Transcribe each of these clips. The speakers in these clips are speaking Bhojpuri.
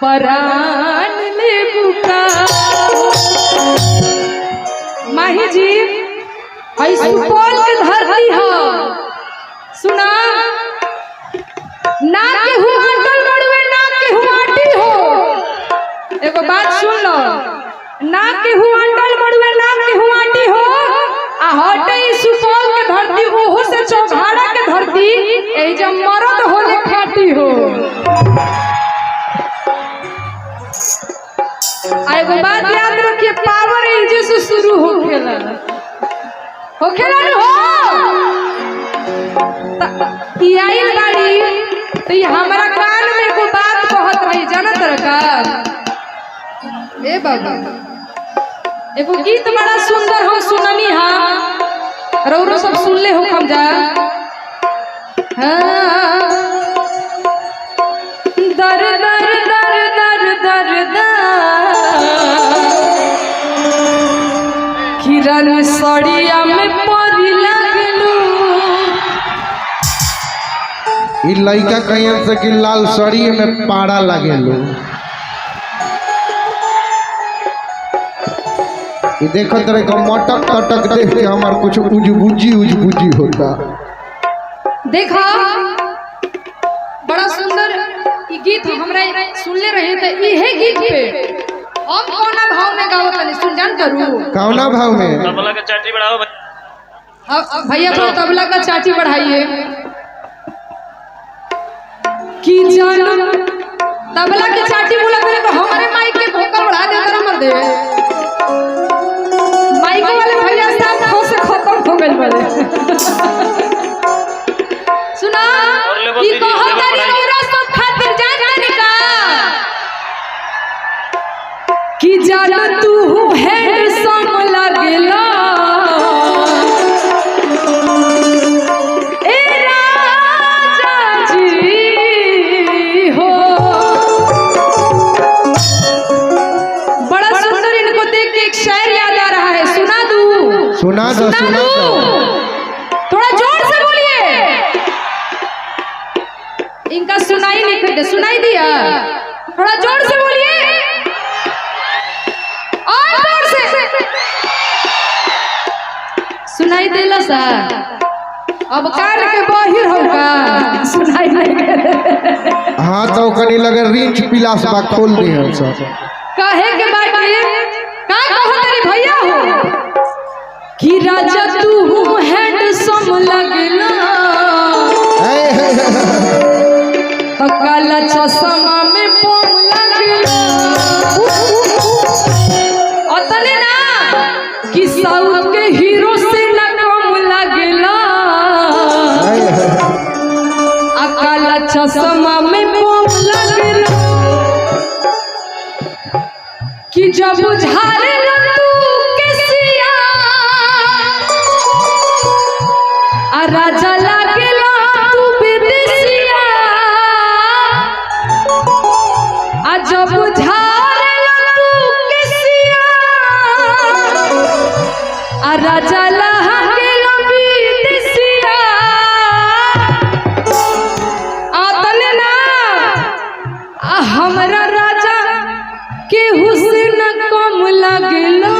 परान ले बुका माही जी आई सुपौल के धरती हो सुना ना के हुआटल बड़वे ना के हुआटी हो एगो बात सुन लो ना के हुआटल बड़वे ना के हुआटी हो आ हटे सुपौल के धरती ओहो से चौघाड़ा के धरती एही जब मरद होले खाटी हो एगो बात याद रखिए पावर इजे से शुरू होखेला न हो ई आइल बाड़ी तो हमरा कान में एगो बात कहत रही जानत रका ए बाबा एगो गीत बड़ा सुंदर हम सुननी हां रौरो सब सुनले हो हम जा हां दर दर दर दर दर किरण सड़िया में परी लगलू ई लइका कहियन से कि लाल सड़ी में पाड़ा लगेलो ये देखो तेरे को मटक तटक देख के हमार कुछ उजबुजी होता देखा बड़ा सुंदर ई गीत हमरा सुनले रहे त इहे गीत पे हम कोना भाव में गावत तनी सुन जान करू कौना भाव में तबला का चाटी बढ़ाओ भैया तो तबला का चाटी बढ़ाइए कि जान तबला की चाटी बोला करे तो हमारे माइक के भोकल बढ़ा दे कर मर दे माइक वाले भैया साहब खो से खत्म हो गइल बड़े सुना ई कहत तारी नौरा सब खातिर जान जाने का कि जान तू हैंडसम लागेला ए राजा जी हो बड़ा सुंदर इनको देख के एक शायर याद आ रहा है सुना दो थोड़ा जोर से बोलिए इनका सुनाई नहीं करते सुनाई दिया थोड़ा जोर से बोलिए और जोर से सुनाई देला सा अब कान के बाहिर होगा सुनाई नहीं हाँ तो कनी लगे रिंच पिलास बा खोल दे हम सब काहे के बात ये का कहो तेरे भैया हो कि राजा तू हैंडसम लगला तो काला चश्मा में पोम लगला अतने ना कि साउथ के हीरो से न कम लगला आ काला चश्मा में पोम लगला कि जब झारे तू केसिया आ राजा लागेला तू विदेशिया आ जब झारे तू केसिया आ राजा लागेला विदेशिया आ तने ना आ हमरा राजा के हुस्न कम लगला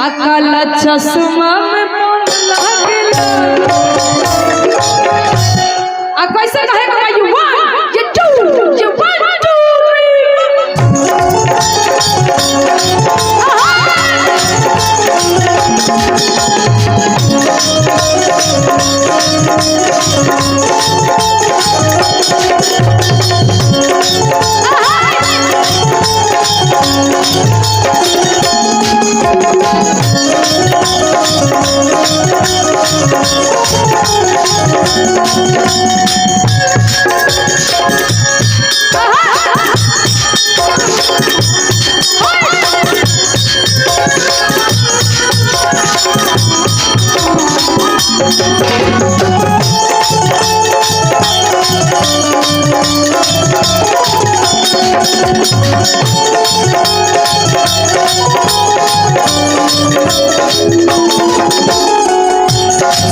आ काला चश्मा में कम लगला आ कैसे कहे का U one U two U one two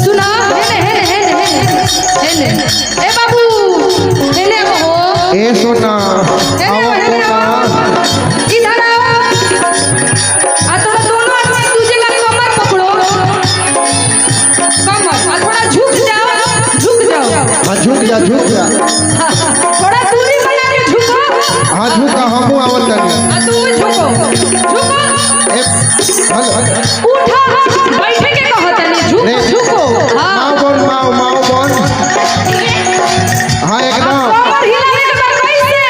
सुना हेने हेने हेने हेने ए बाबू हेने हो ए सोना आओ सोना इधर आओ आ तो दोनों आदमी दूसरे का कमर पकड़ो कमर आ थोड़ा झुक जाओ हाँ झुक जा थोड़ा दूरी बना के झुको हाँ झुका हमू आवत तनी आ तू भी झुको उठा बैठे के कहत नहीं झुको हां माओ बन हाँ एकदम कमर हिलाने के बाद कैसे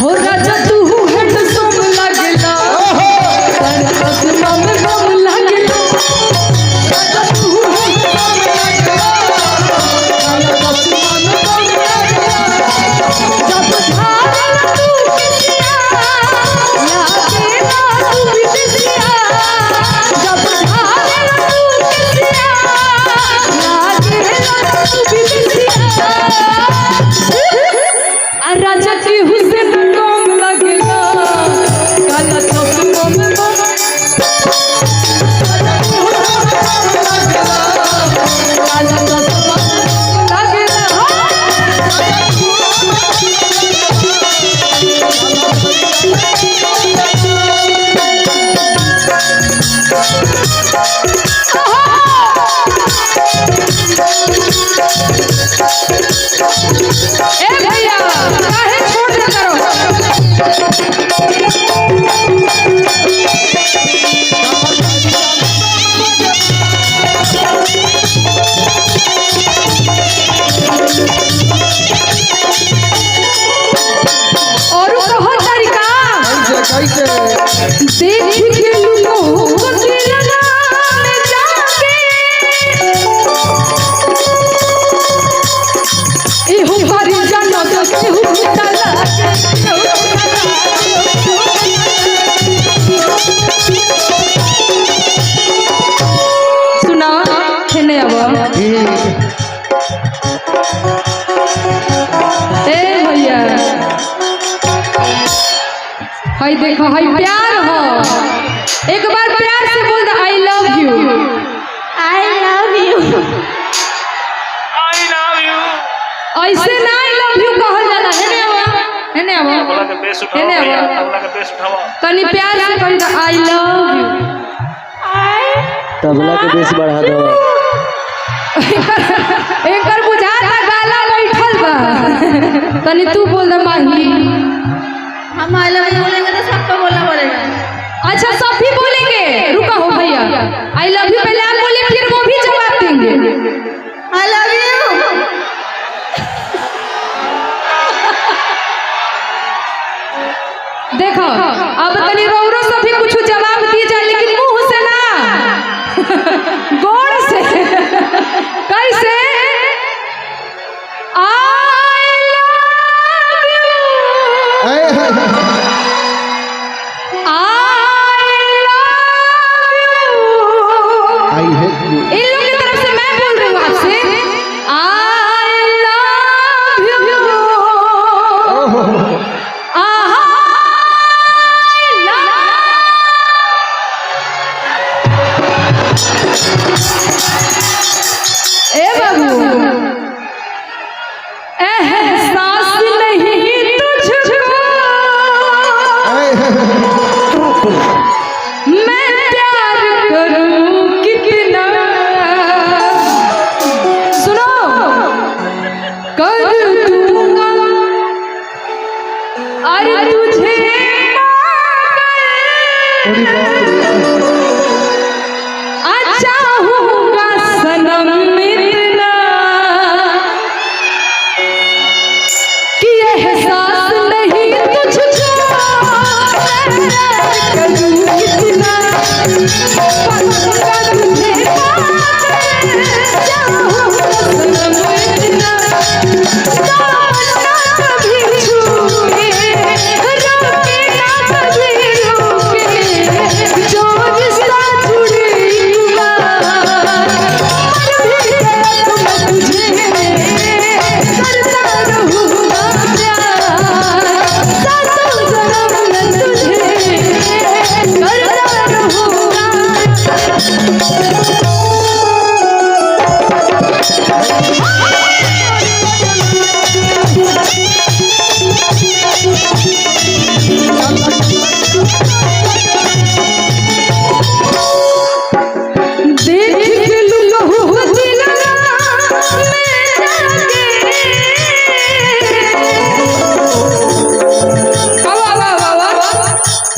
हो राजा तू हैंडसम लागेला तन बम लागेला राजा तू हैंडसम लागेला तन बम लागेला जब धारा तू किसिया लागेला तू बिसिया जब धारा तू किसिया लागेला तू बिसिया राजा के हुसैन कम लगेगा काला चौक कम काला चौक लगेगा ए भैया काहे छोड़ दे करो और बहुत तरीका कैसे देख के लोगों को दिल में जाके ए हो हरी जानो के हो तला सुना खेने अब ए भैया हाय देखो हाय प्यार हो एक बार प्यार से बोल दे आई लव यू ऐसे ना आई लव यू कहल जाला हेने आवा तबला के बेस उठाओ हेने भैया, आवा तबला के बेस उठाओ तनी प्यार से कह दे आई लव यू तबला के बेस बढ़ा दो एकर बुझाता गाला बैठल बा तनी तू बोल दे माही हम आई लव यू बोलेंगे तो सबको बोलना पड़ेगा। अच्छा सब भी बोलेंगे रुका हो भैया आई लव यू पहले आप बोले फिर वो भी जवाब देंगे आई लव यू देखो अब तनी रौरो से भी कुछ जवाब दिए जाए लेकिन मुंह से ना गौर से कैसे I love you I love you I hate you in लोगों की तरफ से मैं बोल रही हूँ आपसे आई लव यू ए बाबू एहसास नहीं तुझको मैं प्यार करूं कितना सुनो कर दूंगा अरे तुझे चाहूंगा सनम इतना कि एहसास नहीं तुझको मैं करूं कितना पाऊंगा तुझे चाहूंगा सनम इतना ना कभी छूए रोके ना कभी रोके जो रिश्ता जुड़ेगा मर भी गया तो मैं तुझे करता रहूंगा प्यार सातों जन्म मैं तुझे करता रहूंगा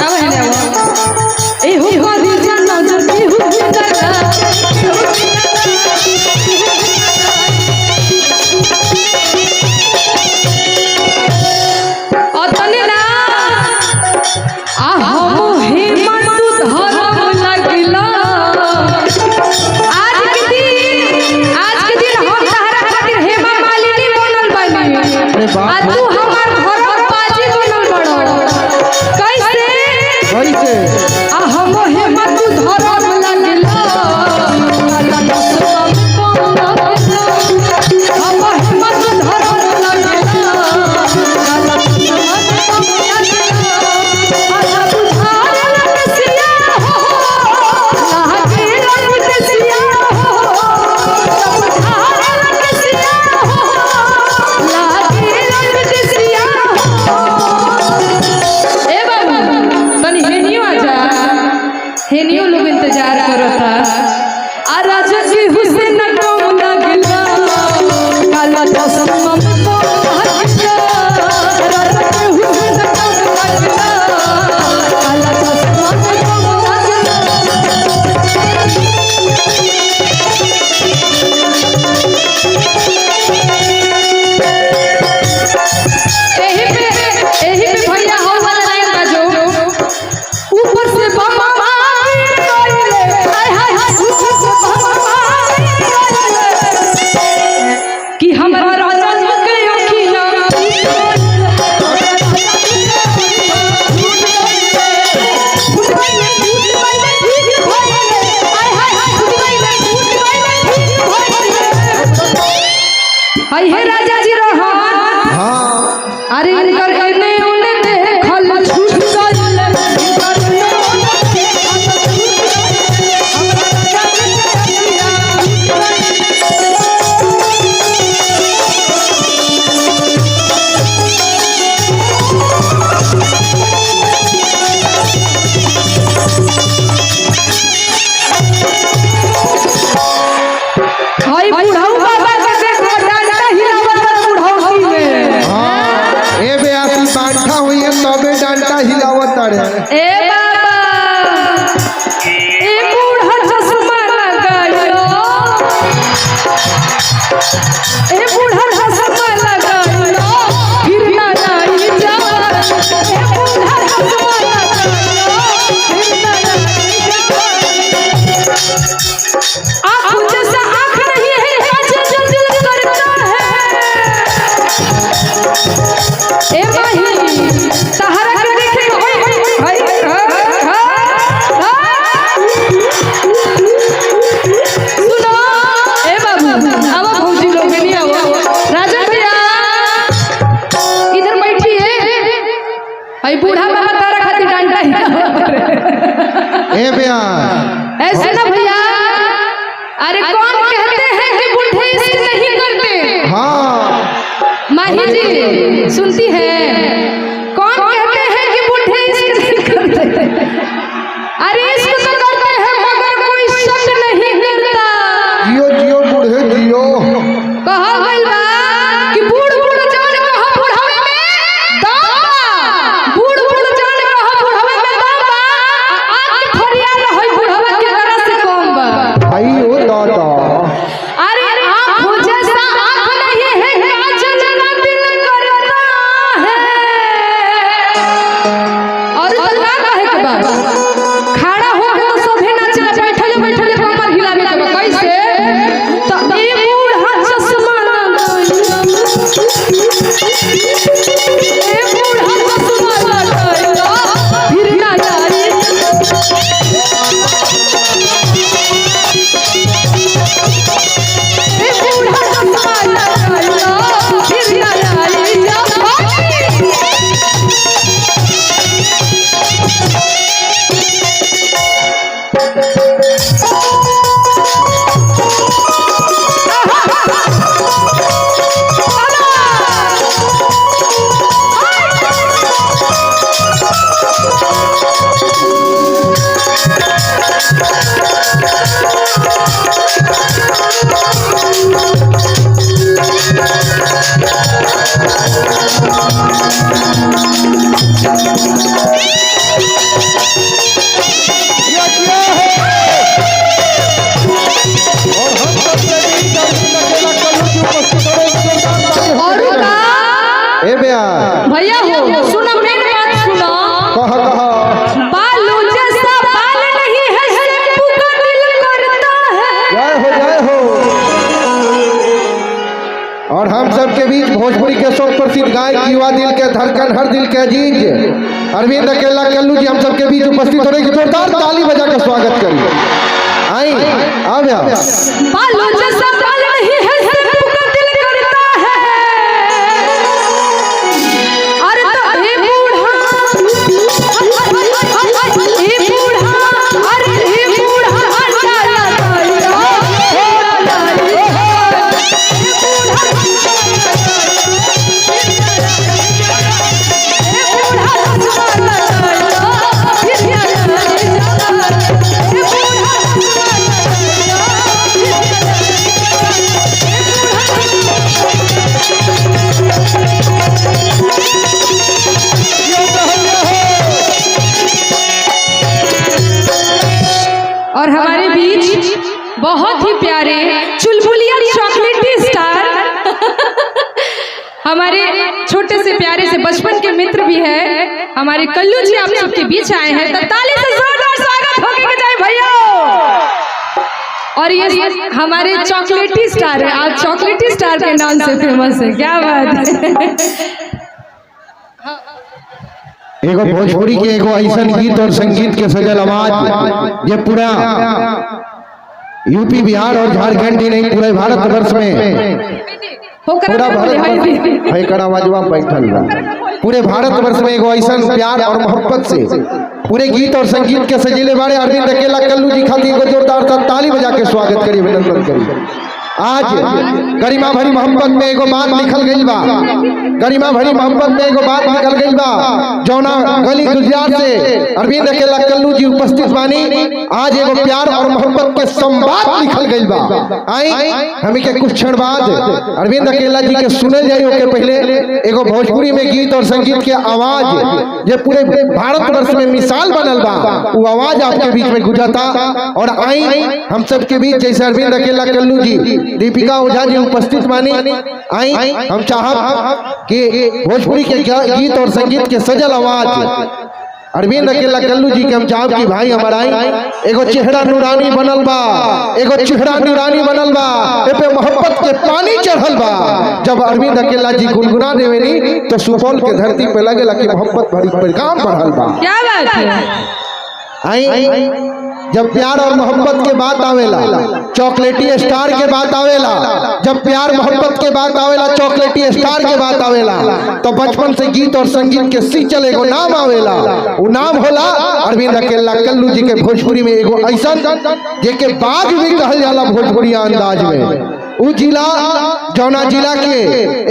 अब है ना ए हो हरी जान नजर की हो लगा और तने ना आ हम हेमंत धर्म लगला आज के दिन हम तहरा खातिर हेमा मालिनी बनल बानी आ तू हमार घर बाजी बनल बड़ो कैसे आ हम हेमंत धर्म लगला हम हेमंत धर्म लगला हेनियो लोग इंतजार करता आ राजा जी हुसैन कम लगला काला चश्मा तो हटला राजा जी हुसैन कम लगला काला चश्मा तो एही पे भैया हो वाला लाइन बाजो ऊपर से बाबा कि हमारा राजा के अखियां हाय हे राजा जी रहा अरे इनकर एने ओने देखल छूट गइल हाय बुढ़ऊ बाबा के देखो डांटा हिलावत बुढ़ऊ में हां ए बे आसी बांठा हुई है तबे डांटा हिलावत रे ए बाबा ए बूढ़ा चश्मा लगायो ए बूढ़ा चश्मा लगायो फिर ना आई जा ए बूढ़ा चश्मा लगायो फिर ना आई जा आँख जैसा आँख नहीं है काजल दिल करता है ए माही सहारा के देखे सुनो ए बाबू अब भौजी लोग नहीं आओ राजा भैया इधर बैठिए भाई बूढ़ा बाबा तारा खातिर डांटा ही ए बेया ऐसे ना भैया अरे कौन कहते हैं कि बूढ़े इश्क नहीं करते हाँ माही जी सुनती है कौन कहते हैं कि बूढ़े इश्क नहीं करते अरे इश्क तो करते हैं मगर कोई शक नहीं करता जियो जियो बूढ़े जियो कहा गइल बा कि बूढ़ बूढ़ जान कहा बुढ़ावे में दम बा बूढ़ बूढ़ जान कहा बुढ़ावे में दम बा आँख फरियाद होई बुढ़ावा के तरह से कम बा भाई ओ दादा अरे आँख जैसा आँख नहीं है काजल का दिल करता है भोजपुरी के सब प्रसिद्ध गायक, युवा दिल के धड़कन, हर दिल के अजीज अरविंद अकेला कल्लू जी हम सबके बीच उपस्थित हो रहे हैं। जोरदार ताली बजा कर स्वागत करिए। आई आ गया बालों जैसा बाल नहीं है, सिर्फ का दिल करता है। अरे तो हे बूढ़ा, अरे हे बूढ़ा और हमारे बीच बहुत ही प्यारे चुलबुलिया चॉकलेटी स्टार हमारे छोटे से प्यारे से बचपन के मित्र भी है हमारे कल्लू जी आप सबके बीच आए हैं। तो ताली से जोरदार स्वागत होके के जाए भैया। और ये हमारे चॉकलेटी स्टार है, आप चॉकलेटी स्टार के नाम से फेमस है, क्या बात है। एगो भोजपुरी के एगो ऐसा गीत और संगीत के सजल आवाज ये पूरा यूपी, बिहार और झारखंड ही नहीं पूरे भारत वर्ष में पूरा पूरे भारत वर्ष में एगो ऐसा प्यार और मोहब्बत से पूरे गीत और संगीत के सजीले बारे अरविंद अकेला कल्लू जी खातिर एगो जोरदार ताली बजा के स्वागत करिए, अभिनंदन करिए। आज गरिमा भरी मोहब्बत में एगो बात लिखल गई बा, गरिमा भरी मोहब्बत में एगो बात लिखल गई बा, जौना गली गुजरात से अरविंद अकेला कल्लू जी उपस्थित बानी। आज एगो प्यार और मोहब्बत के संवाद लिखल गई बा। आई हमें के कुछ क्षण बाद अरविंद अकेला जी के सुनल जाई। ओके पहले एगो भोजपुरी में गीत और संगीत के आवाज जे पूरे भारत वर्ष में मिसाल बनल बा, वो आवाज आपके बीच में गुजरता। और आई हम सबके बीच जैसे अरविंद अकेला कल्लू जी, दीपिका ओझा जी उपस्थित मानी। आई हम चाहब कि भोजपुरी के गीत और संगीत के सजल आवाज अरविंद अकेला कल्लू जी के हम चाहब कि भाई हमारा एगो चेहरा नूरानी बनल बा, एगो चेहरा नूरानी बनल बा, ए पे मोहब्बत के पानी चढ़ल बा। जब अरविंद अकेला जी गुनगुना देवेनी तो सुपौल के धरती पे लगेला कि मोहब्बत भरी पैगाम बढ़ल बा। क्या बात है। आई जब प्यार और मोहब्बत के बात आवेला, चॉकलेटी स्टार के बात आवेला, जब प्यार मोहब्बत के बात आवेला, चॉकलेटी स्टार के बात आवेला, तो बचपन से गीत और संगीत के सींचल एगो नाम आवेला। वो नाम होला अरविंद अकेला कल्लू जी के। भोजपुरी में एगो ऐसा जेके बाग भी कहल जाला भोजपुरी अंदाज में। उ जिला जौना जिला के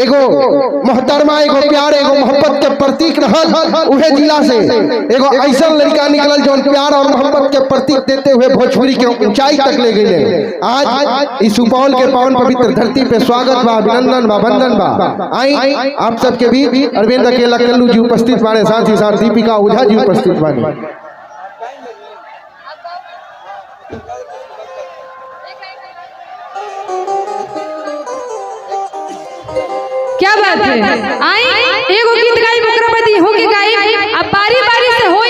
एगो मोहतरमा, एगो प्यार, एगो मोहब्बत के प्रतीक रहल, उहे जिला से एगो ऐसा लड़का निकलल जौन प्यार और मोहब्बत के प्रतीक देते हुए भोजपुरी के ऊंचाई तक ले गए। आज इस सुपौल के पावन पवित्र धरती पे स्वागत बा, अभिनंदन बा, वंदन बा। आई आप सबके बीच अरविंद अकेला कल्लू जी उपस्थित बारे, साथ ही साथ दीपिका ओझा जी उपस्थित बानी। क्या बात है। आई एगो गीत गाई बकराबदी होके गाई, अब बारी बारी से हो